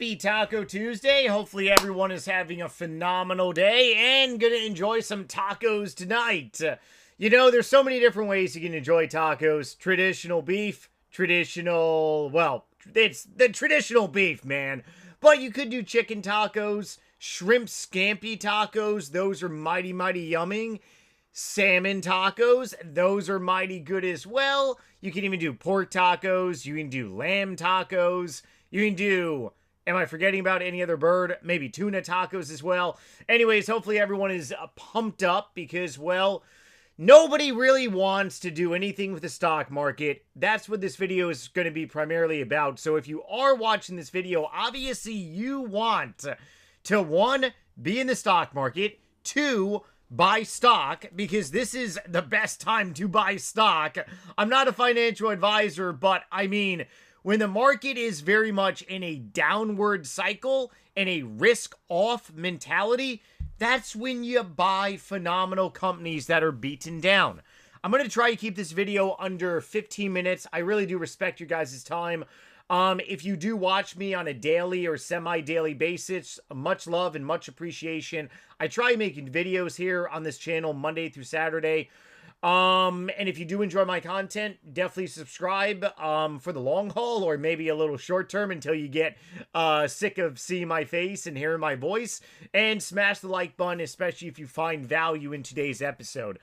Happy Taco Tuesday. Hopefully everyone is having a phenomenal day and gonna enjoy some tacos tonight. You know, there's so many different ways you can enjoy tacos. Traditional beef, it's the traditional beef, man. But you could do chicken tacos, shrimp scampi tacos. Those are mighty, mighty yumming. Salmon tacos, those are mighty good as well. You can even do pork tacos. You can do lamb tacos. You can do, am I forgetting about any other bird? Maybe tuna tacos as well. Anyways, hopefully everyone is pumped up because, well, nobody really wants to do anything with the stock market. That's what this video is going to be primarily about. So if you are watching this video, obviously you want to, one, be in the stock market, two, buy stock, because this is the best time to buy stock. I'm not a financial advisor, but I mean, when the market is very much in a downward cycle and a risk-off mentality, that's when you buy phenomenal companies that are beaten down. I'm going to try to keep this video under 15 minutes. I really do respect your guys' time. If you do watch me on a daily or semi-daily basis, much love and much appreciation. I try making videos here on this channel Monday through Saturday. And if you do enjoy my content, definitely subscribe for the long haul or maybe a little short term until you get sick of seeing my face and hearing my voice. And smash the like button, especially if you find value in today's episode.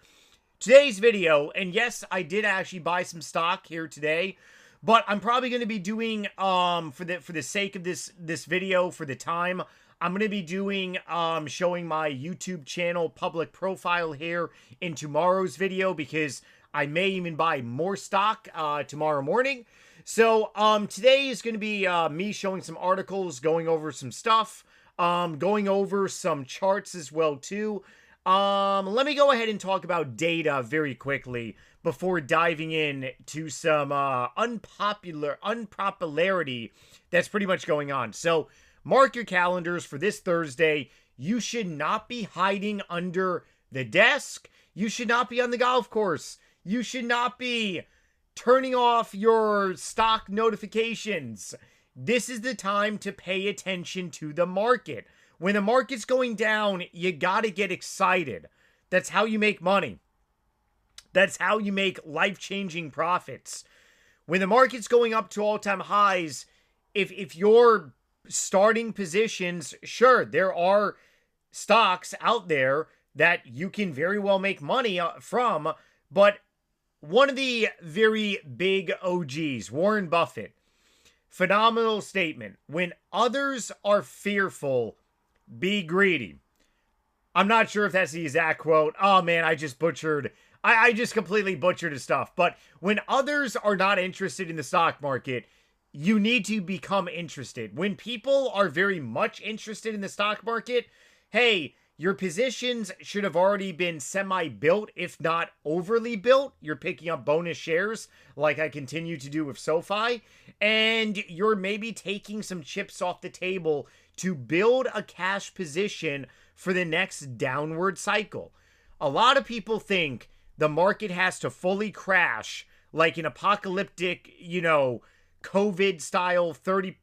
Today's video, and yes, I did actually buy some stock here today. But I'm probably going to be doing, for the sake of this video, for the time, I'm going to be doing, showing my YouTube channel public profile here in tomorrow's video, because I may even buy more stock, tomorrow morning. So, today is going to be, me showing some articles, going over some stuff, going over some charts as well, too. Let me go ahead and talk about data very quickly before diving in to some unpopularity that's pretty much going on. So mark your calendars for this Thursday. You should not be hiding under the desk. You should not be on the golf course. You should not be turning off your stock notifications. This is the time to pay attention to the market. When the market's going down, you gotta get excited. That's how you make money. That's how you make life-changing profits. When the market's going up to all-time highs, if you're starting positions, sure, there are stocks out there that you can very well make money from, but one of the very big OGs, Warren Buffett, phenomenal statement: when others are fearful, be greedy. I'm not sure if that's the exact quote. Oh man, I just completely butchered his stuff. But when others are not interested in the stock market, you need to become interested. When people are very much interested in the stock market, hey, your positions should have already been semi-built, if not overly built. You're picking up bonus shares like I continue to do with SoFi. And you're maybe taking some chips off the table to build a cash position for the next downward cycle. A lot of people think the market has to fully crash, like an apocalyptic, COVID style 30+%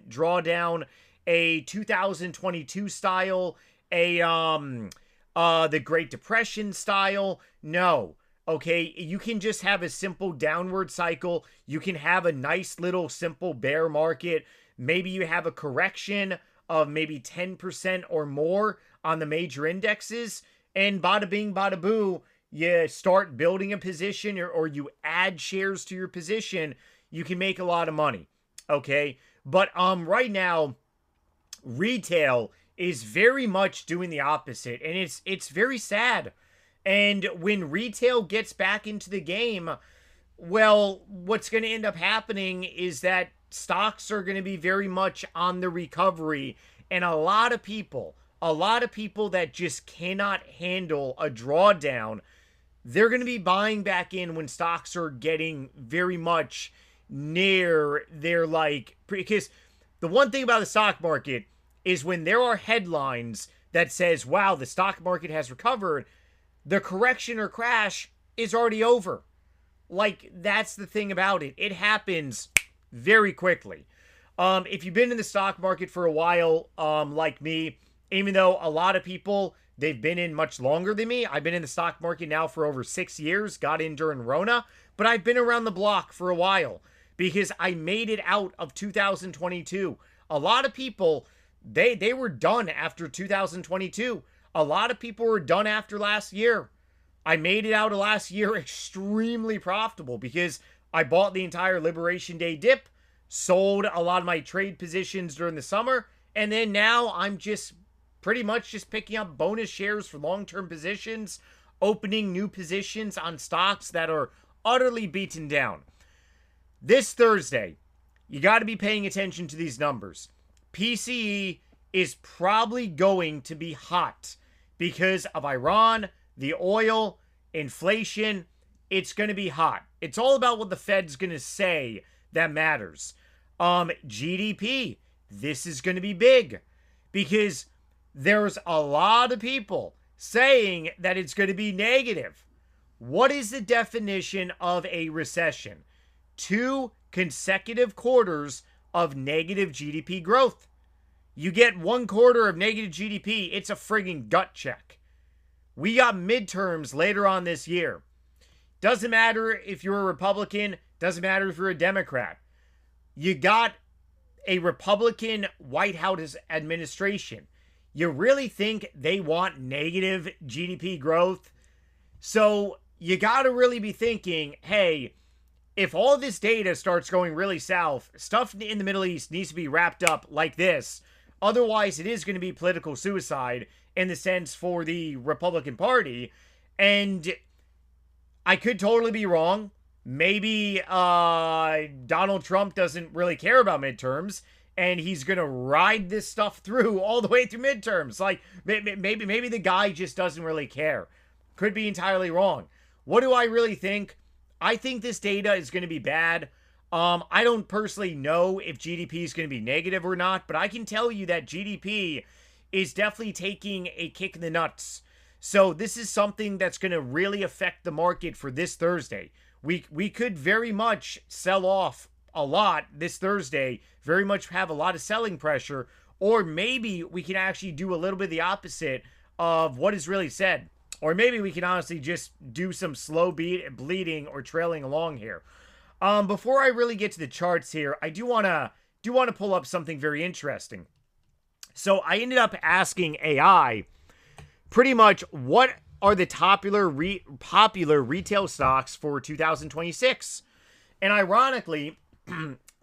drawdown, a 2022 style, the Great Depression style. No. Okay, you can just have a simple downward cycle. You can have a nice little simple bear market. Maybe you have a correction of maybe 10% or more on the major indexes, and bada bing, bada boo, you start building a position or you add shares to your position. You can make a lot of money. Okay, but right now, retail is very much doing the opposite, and it's very sad. And when retail gets back into the game, well, what's going to end up happening is that stocks are going to be very much on the recovery, and a lot of people that just cannot handle a drawdown, they're going to be buying back in when stocks are getting very much near their, because the one thing about the stock market is when there are headlines that says, wow, the stock market has recovered, the correction or crash is already over. That's the thing about it. It happens very quickly. If you've been in the stock market for a while, like me, even though a lot of people, they've been in much longer than me. I've been in the stock market now for over 6 years, got in during Rona, but I've been around the block for a while because I made it out of 2022. A lot of people, they were done after 2022. A lot of people were done after last year. I made it out of last year extremely profitable because I bought the entire Liberation Day dip, sold a lot of my trade positions during the summer, and then now I'm just pretty much just picking up bonus shares for long-term positions, opening new positions on stocks that are utterly beaten down. This Thursday, you got to be paying attention to these numbers. PCE is probably going to be hot because of Iran, the oil, inflation. It's going to be hot. It's all about what the Fed's going to say that matters. GDP, this is going to be big because there's a lot of people saying that it's going to be negative. What is the definition of a recession? 2 consecutive quarters of negative GDP growth. You get 1 quarter of negative GDP, it's a friggin' gut check. We got midterms later on this year. Doesn't matter if you're a Republican, doesn't matter if you're a Democrat. You got a Republican White House administration. You really think they want negative GDP growth? So you got to really be thinking, hey, if all this data starts going really south, stuff in the Middle East needs to be wrapped up like this. Otherwise, it is going to be political suicide in the sense for the Republican Party. And I could totally be wrong. Maybe Donald Trump doesn't really care about midterms, and he's going to ride this stuff through all the way through midterms. Like, maybe the guy just doesn't really care. Could be entirely wrong. What do I really think? I think this data is going to be bad. I don't personally know if GDP is going to be negative or not, but I can tell you that GDP is definitely taking a kick in the nuts. So this is something that's going to really affect the market for this Thursday. We could very much sell off a lot this Thursday, very much have a lot of selling pressure, or maybe we can actually do a little bit of the opposite of what is really said. Or maybe we can honestly just do some slow bleeding or trailing along here. Before I really get to the charts here, I do want to pull up something very interesting. So I ended up asking AI pretty much what are the popular retail stocks for 2026. And ironically,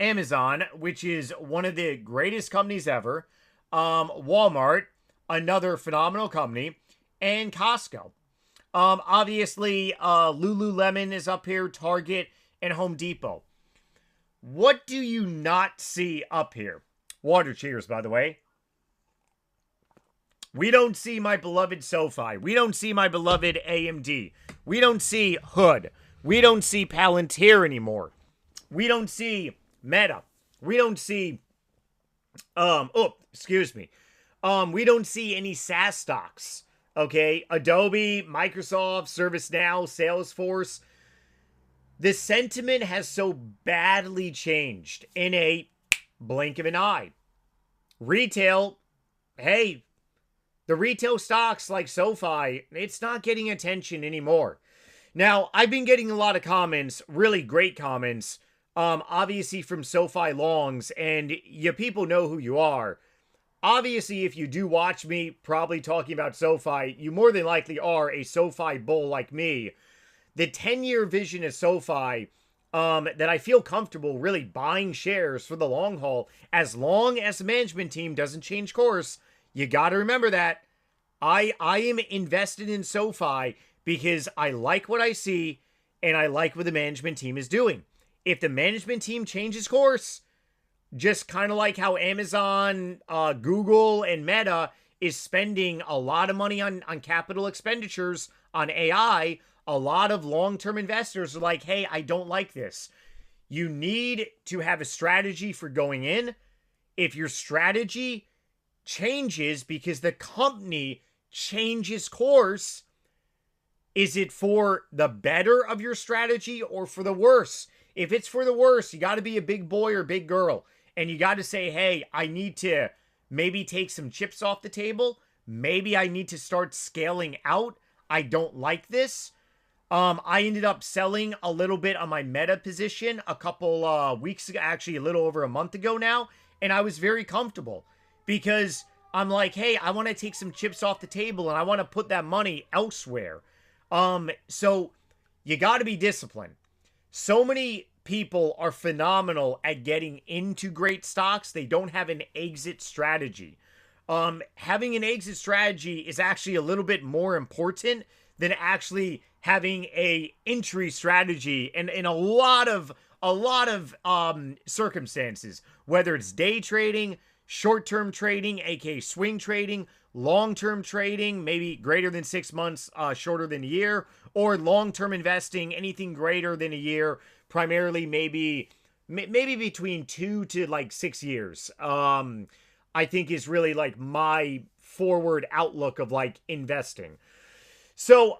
Amazon, which is one of the greatest companies ever, Walmart, another phenomenal company, and Costco. Obviously, Lululemon is up here, Target, and Home Depot. What do you not see up here? Water cheers, by the way. We don't see my beloved SoFi. We don't see my beloved AMD. We don't see Hood. We don't see Palantir anymore. We don't see Meta. We don't see, we don't see any SaaS stocks. Okay, Adobe, Microsoft, ServiceNow, Salesforce. The sentiment has so badly changed in a blink of an eye. Retail, hey, the retail stocks like SoFi, it's not getting attention anymore. Now, I've been getting a lot of comments, really great comments, obviously from SoFi longs, and you people know who you are. Obviously, if you do watch me probably talking about SoFi, you more than likely are a SoFi bull like me. The 10-year vision of SoFi, that I feel comfortable really buying shares for the long haul, as long as the management team doesn't change course. You got to remember that. I am invested in SoFi because I like what I see and I like what the management team is doing. If the management team changes course, just kind of like how Amazon, Google, and Meta is spending a lot of money on capital expenditures on AI, a lot of long-term investors are like, hey, I don't like this. You need to have a strategy for going in. If your strategy changes because the company changes course, is it for the better of your strategy or for the worse? If it's for the worse, you got to be a big boy or big girl. And you got to say, hey, I need to maybe take some chips off the table. Maybe I need to start scaling out. I don't like this. I ended up selling a little bit on my Meta position a couple weeks ago, actually a little over a month ago now, and I was very comfortable because I'm like, hey, I want to take some chips off the table and I want to put that money elsewhere. So you got to be disciplined. So many people are phenomenal at getting into great stocks. They don't have an exit strategy. Having an exit strategy is actually a little bit more important than actually having a entry strategy in a lot of circumstances, whether it's day trading, short-term trading, aka swing trading, long-term trading, maybe greater than 6 months, shorter than a year, or long-term investing, anything greater than a year, primarily maybe between 2 to like 6 years. I think is really like my forward outlook of like investing. So,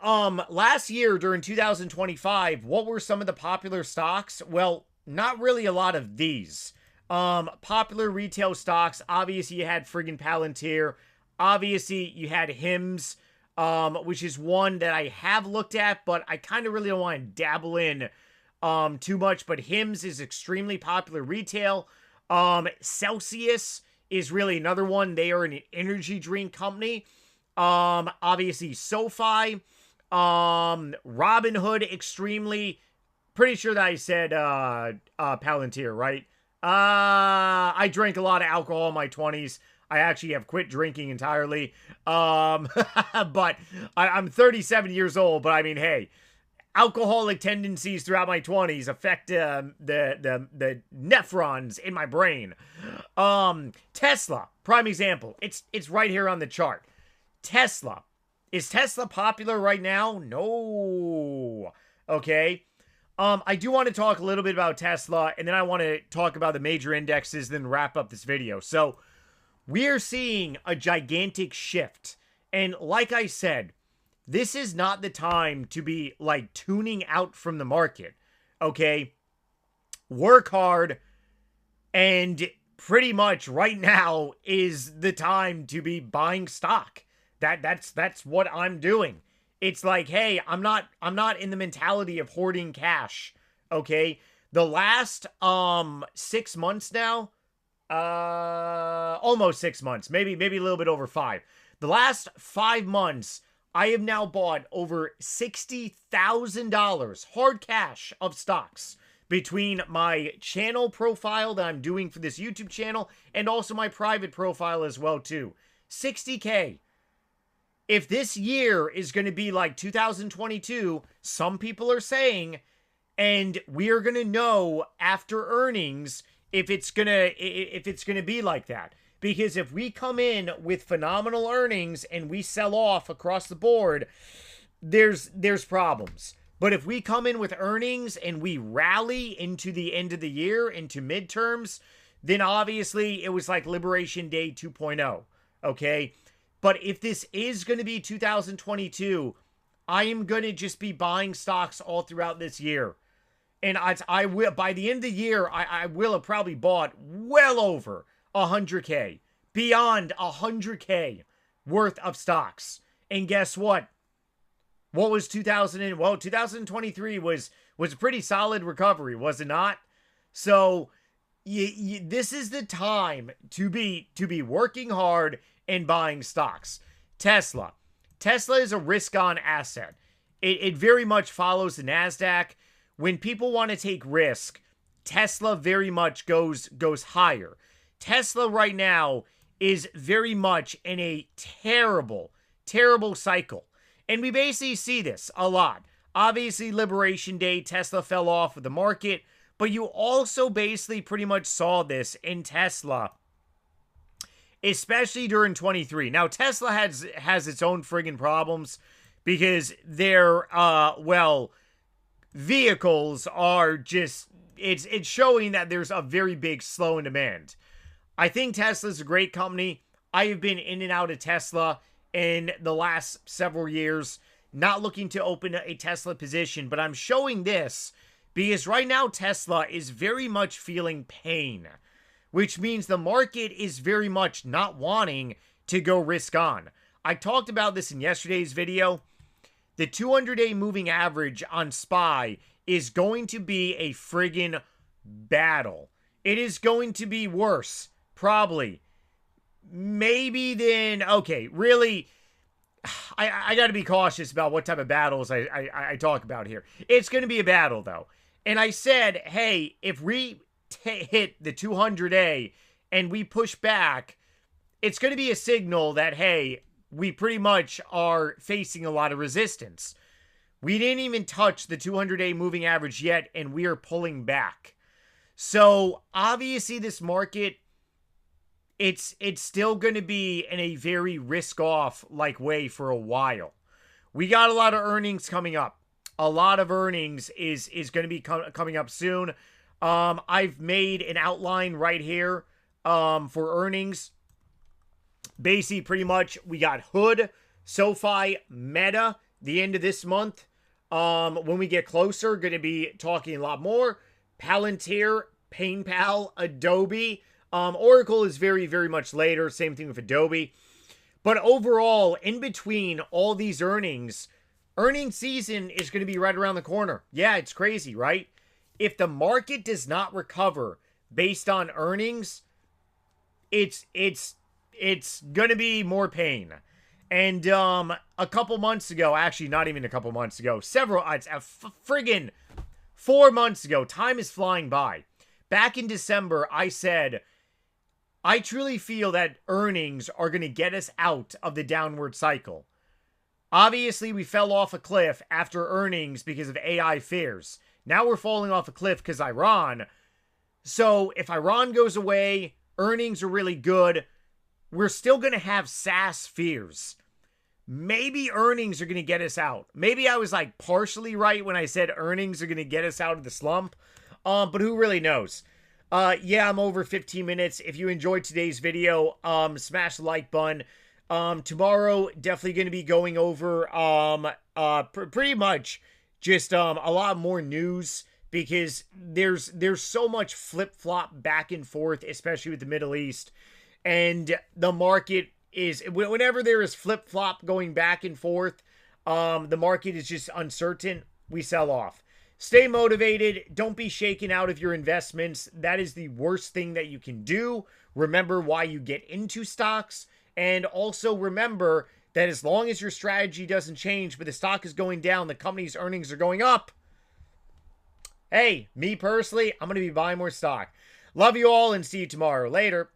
last year during 2025, what were some of the popular stocks? Well, not really a lot of these. Popular retail stocks, obviously you had friggin' Palantir. Obviously you had Hims, which is one that I have looked at, but I kind of really don't want to dabble in too much. But Hims is extremely popular retail. Celsius is really another one. They are an energy drink company. Obviously SoFi, Robinhood, extremely, pretty sure that I said, Palantir, right? I drank a lot of alcohol in my 20s. I actually have quit drinking entirely. But I'm 37 years old, but I mean, hey, alcoholic tendencies throughout my 20s affect the nephrons in my brain. Tesla, prime example. It's right here on the chart. Tesla. Is Tesla popular right now? No. Okay. I do want to talk a little bit about Tesla, and then I want to talk about the major indexes, then wrap up this video. So, we're seeing a gigantic shift. And like I said, this is not the time to be like tuning out from the market. Okay? Work hard, and pretty much right now is the time to be buying stock. That's what I'm doing. It's like, hey, I'm not in the mentality of hoarding cash. Okay? The last 6 months now, almost 6 months, maybe a little bit over 5. The last 5 months, I have now bought over $60,000 hard cash of stocks between my channel profile that I'm doing for this YouTube channel and also my private profile as well too. $60K. If this year is going to be like 2022, some people are saying, and we are going to know after earnings if it's going to be like that. Because if we come in with phenomenal earnings and we sell off across the board, there's problems. But if we come in with earnings and we rally into the end of the year, into midterms, then obviously it was like Liberation Day 2.0. Okay? But if this is going to be 2022, I am going to just be buying stocks all throughout this year. And I will, by the end of the year, I will have probably bought well over 100K, beyond 100K worth of stocks. And guess what? What was 2023 was a pretty solid recovery, was it not? So this is the time to be working hard and buying stocks. Tesla is a risk-on asset. It very much follows the NASDAQ. When people want to take risk, Tesla very much goes higher. Tesla right now is very much in a terrible cycle. And we basically see this a lot. Obviously, Liberation Day, Tesla fell off of the market, but you also basically pretty much saw this in Tesla, especially during 23. Now, Tesla has its own friggin' problems because their, vehicles are just, it's showing that there's a very big slow in demand. I think Tesla's a great company. I have been in and out of Tesla in the last several years, not looking to open a Tesla position, but I'm showing this because right now Tesla is very much feeling pain. which means the market is very much not wanting to go risk on. I talked about this in yesterday's video. The 200-day moving average on SPY is going to be a friggin' battle. It is going to be worse, probably. Maybe then, okay, really, I got to be cautious about what type of battles I talk about here. It's going to be a battle, though. And I said, hey, if we hit the 200-day and we push back, it's going to be a signal that, hey, we pretty much are facing a lot of resistance. We didn't even touch the 200-day moving average yet, and we are pulling back. So, obviously, this market, it's still going to be in a very risk-off like way for a while. We got a lot of earnings coming up. A lot of earnings is going to be coming up soon. I've made an outline right here for earnings. Basically, pretty much, we got Hood, SoFi, Meta, the end of this month. When we get closer, going to be talking a lot more. Palantir, PayPal, Adobe. Oracle is very, very much later. Same thing with Adobe. But overall, in between all these earnings season is going to be right around the corner. Yeah, it's crazy, right? If the market does not recover based on earnings, it's going to be more pain. And a couple months ago, actually not even a couple months ago, friggin' 4 months ago, time is flying by. Back in December, I said, I truly feel that earnings are going to get us out of the downward cycle. Obviously, we fell off a cliff after earnings because of AI fears. Now we're falling off a cliff because Iran. So if Iran goes away, earnings are really good. We're still going to have SaaS fears. Maybe earnings are going to get us out. Maybe I was like partially right when I said earnings are going to get us out of the slump. But who really knows? Yeah, I'm over 15 minutes. If you enjoyed today's video, smash the like button. Tomorrow, definitely going to be going over pretty much just a lot more news, because there's so much flip-flop back and forth, especially with the Middle East. And the market is, whenever there is flip-flop going back and forth, the market is just uncertain, we sell off. Stay motivated. Don't be shaken out of your investments. That is the worst thing that you can do. Remember why you get into stocks. And also remember that as long as your strategy doesn't change, but the stock is going down, the company's earnings are going up, hey, me personally, I'm going to be buying more stock. Love you all and see you tomorrow. Later.